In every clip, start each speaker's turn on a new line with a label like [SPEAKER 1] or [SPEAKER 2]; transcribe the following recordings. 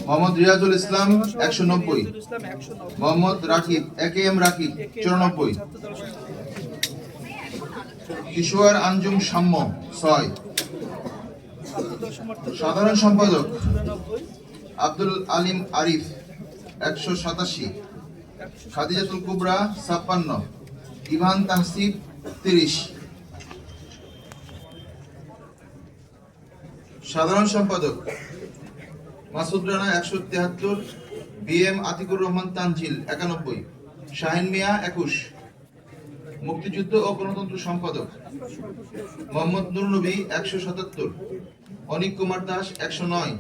[SPEAKER 1] মোহাম্মদ রিয়াজুল ইসলাম 190, Mohammad Rakib AKM Rakib 94, কিশোর আঞ্জুম সাম্য 6, সাধারণ সম্পাদক আব্দুল আলিম আরিফ 187, খাদিজাতুল কুবরা 56, ইভান তাহসিব 30, সাধারণ সম্পাদক মাসুদ রানা 173, BM আতিকুর রহমান তানজিল 91, শাহিন মিয়া 21, মুক্তিযুদ্ধ ও গণতন্ত্র সম্পাদক মোহাম্মদ নুর নবী 177, অনিক কুমার দাস 109,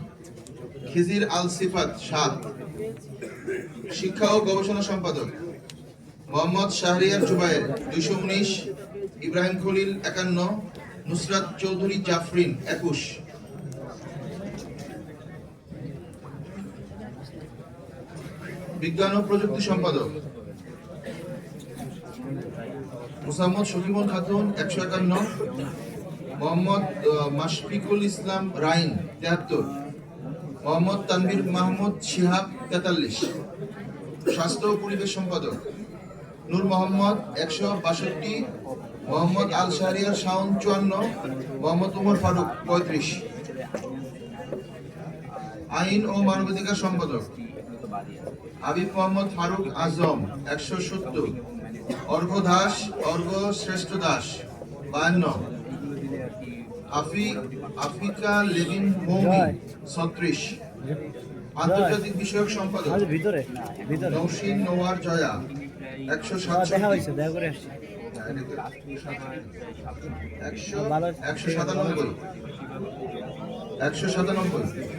[SPEAKER 1] খিজির আল সিফাত 7, শিক্ষা ও গবেষণা সম্পাদক মোহাম্মদ শাহরিয়ার জুবায়ের 219, ইব্রাহিম খলিল 51, নুসরাত চৌধুরী জাফরিন 21, বিজ্ঞান ও প্রযুক্তি সম্পাদক মোসাম্মদ শকিবুল খাতুন 151, মোহাম্মদ মাশফিকুল ইসলাম রাইন 73, মোহাম্মদ তানভীর মাহমুদ শিহাব 43, স্বাস্থ্য ও পরিবেশ সম্পাদক নূর মোহাম্মদ 162, মোহাম্মদ আল শাহরিয়ার শাওন 54, মোহাম্মদ উমর ফারুক 35, আইন ও মানবাধিকার সম্পাদক আবিব মোহাম্মদ ফারুক আজম 170, অর্ঘ দাস অর্ঘ শ্রেষ্ঠ দাস 52, আফিকা লেভিন মৌমি 36, আন্তর্জাতিক বিষয়ক সম্পাদক নৌশিন নোয়ার জয়া 197,